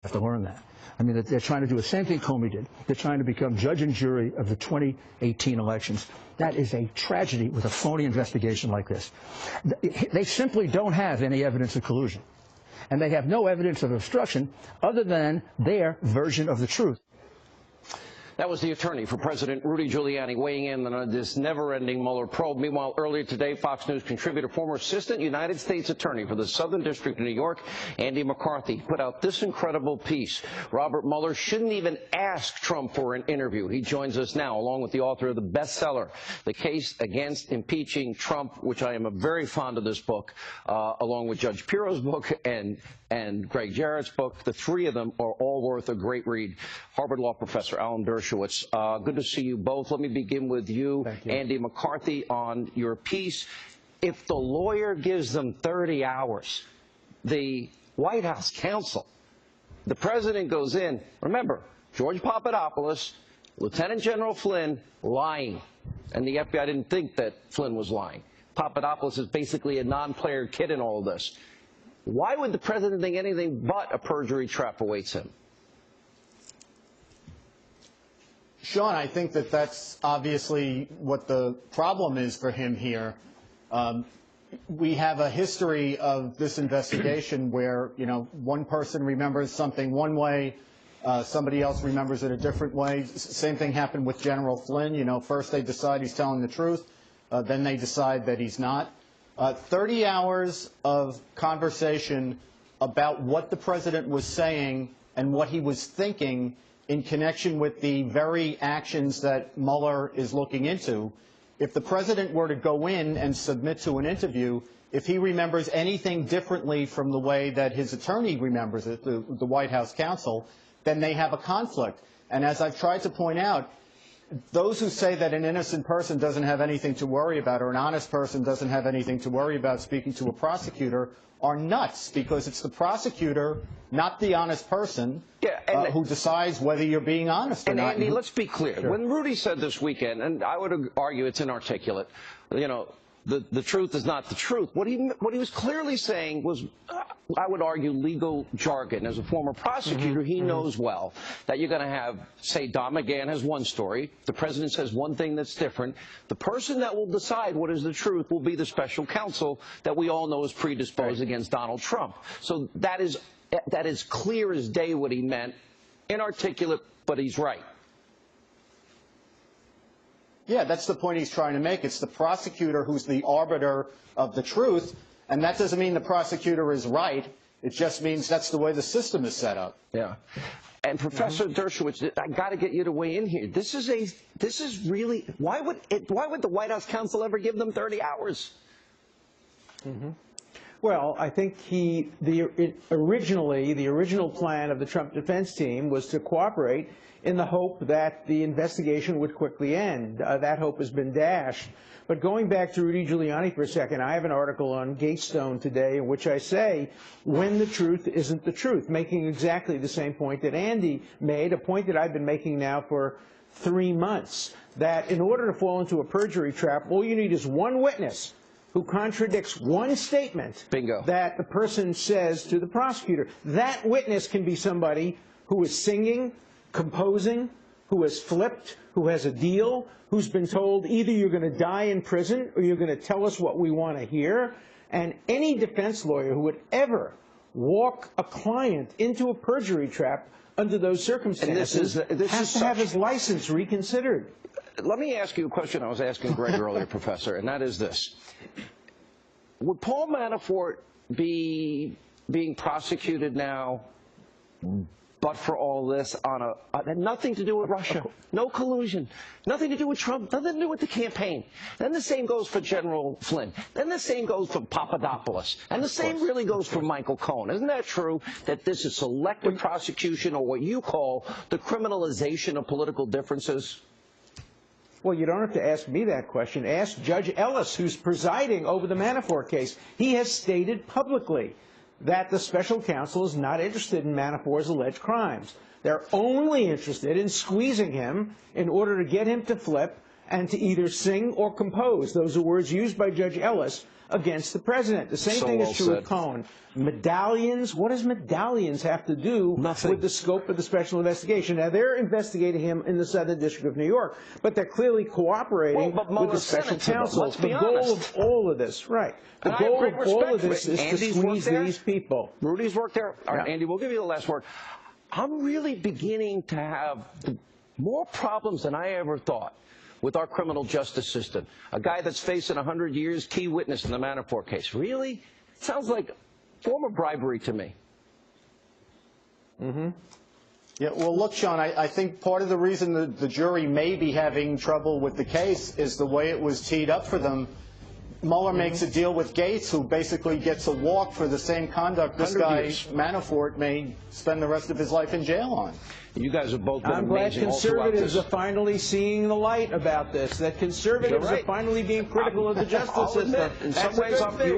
have to learn that. I mean, they're trying to do the same thing Comey did. They're trying to become judge and jury of the 2018 elections. That is a tragedy with a phony investigation like this. They simply don't have any evidence of collusion. And they have no evidence of obstruction other than their version of the truth. That was the attorney for President Rudy Giuliani weighing in on this never-ending Mueller probe. Meanwhile, earlier today, Fox News contributor, former assistant United States attorney for the Southern District of New York, Andy McCarthy, put out this incredible piece. Robert Mueller shouldn't even ask Trump for an interview. He joins us now, along with the author of the bestseller, The Case Against Impeaching Trump, which I am very fond of this book, along with Judge Piro's book and Greg Jarrett's book. The three of them are all worth a great read. Harvard Law professor Alan Dershowitz. Good to see you both. Let me begin with you, Andy McCarthy, on your piece. If the lawyer gives them 30 hours, the White House counsel, the president goes in. Remember, George Papadopoulos, Lieutenant General Flynn, lying. And the FBI didn't think that Flynn was lying. Papadopoulos is basically a non-player kid in all of this. Why would the president think anything but a perjury trap awaits him? Sean, I think that that's obviously what the problem is for him here. We have a history of this investigation where, you know, one person remembers something one way, somebody else remembers it a different way. Same thing happened with General Flynn. You know, first they decide he's telling the truth, then they decide that he's not. 30 hours of conversation about what the president was saying and what he was thinking in connection with the very actions that Mueller is looking into. If the president were to go in and submit to an interview, if he remembers anything differently from the way that his attorney remembers it, the White House counsel, then they have a conflict. And as I've tried to point out, those who say that an innocent person doesn't have anything to worry about or an honest person doesn't have anything to worry about speaking to a prosecutor are nuts, because it's the prosecutor, not the honest person, who decides whether you're being honest or not. And Andy, let's be clear. Sure. When Rudy said this weekend, and I would argue it's inarticulate, you know, the truth is not the truth. What he was clearly saying was, I would argue, legal jargon. As a former prosecutor, he knows well that you're going to have, say, Don McGahn has one story, the president says one thing that's different. The person that will decide what is the truth will be the special counsel that we all know is predisposed against Donald Trump. So that is clear as day what he meant. Inarticulate, but he's right. Yeah, that's the point he's trying to make. It's the prosecutor who's the arbiter of the truth, and that doesn't mean the prosecutor is right. It just means that's the way the system is set up. Yeah. And Professor Dershowitz, I got to get you to weigh in here. This is really, why would the White House counsel ever give them 30 hours? Well, I think originally, the original plan of the Trump defense team was to cooperate in the hope that the investigation would quickly end. That hope has been dashed. But going back to Rudy Giuliani for a second, I have an article on Gatestone today in which I say, when the truth isn't the truth, making exactly the same point that Andy made, a point that I've been making now for 3 months, that in order to fall into a perjury trap, all you need is one witness who contradicts one statement that the person says to the prosecutor. That witness can be somebody who is singing, composing, who has flipped, who has a deal, who's been told either you're going to die in prison or you're going to tell us what we want to hear. And any defense lawyer who would ever walk a client into a perjury trap under those circumstances has to have his license reconsidered. Let me ask you a question I was asking Greg earlier, Professor, and that is this. Would Paul Manafort be being prosecuted now but for all this on had nothing to do with Russia, no collusion, nothing to do with Trump, nothing to do with the campaign? Then the same goes for General Flynn. Then the same goes for Papadopoulos. And the same really goes for Michael Cohen. Isn't that true, that this is selective prosecution, or what you call the criminalization of political differences? Well, you don't have to ask me that question. Ask Judge Ellis, who's presiding over the Manafort case. He has stated publicly that the special counsel is not interested in Manafort's alleged crimes. They're only interested in squeezing him in order to get him to flip and to either sing or compose. Those are words used by Judge Ellis against the president. The same So thing well is true said. with Cohen. Medallions, what does medallions have to do Nothing. with the scope of the special investigation? Now, they're investigating him in the Southern District of New York, but they're clearly cooperating Well, but with the Mueller's special Senate, counsel. let's be The goal honest. of all of this, right, the And I have goal great of all respect of for this it. is Andy's to worked squeeze there. these people. Rudy's worked there. All right, Yeah. Andy, we'll give you the last word. I'm really beginning to have more problems than I ever thought with our criminal justice system. A guy that's facing 100 years, key witness in the Manafort case. Really? Sounds like a form of bribery to me. Yeah, well, look, Sean, I think part of the reason the jury may be having trouble with the case is the way it was teed up for them. Mueller makes a deal with Gates, who basically gets a walk for the same conduct this 100 guy, years. Manafort, may spend the rest of his life in jail on. You guys have both been I'm glad amazing all throughout conservatives this. are finally seeing the light about this, that conservatives You're right. are finally being critical of the I'll justice admit, system. in some That's a ways, good I'm- thing.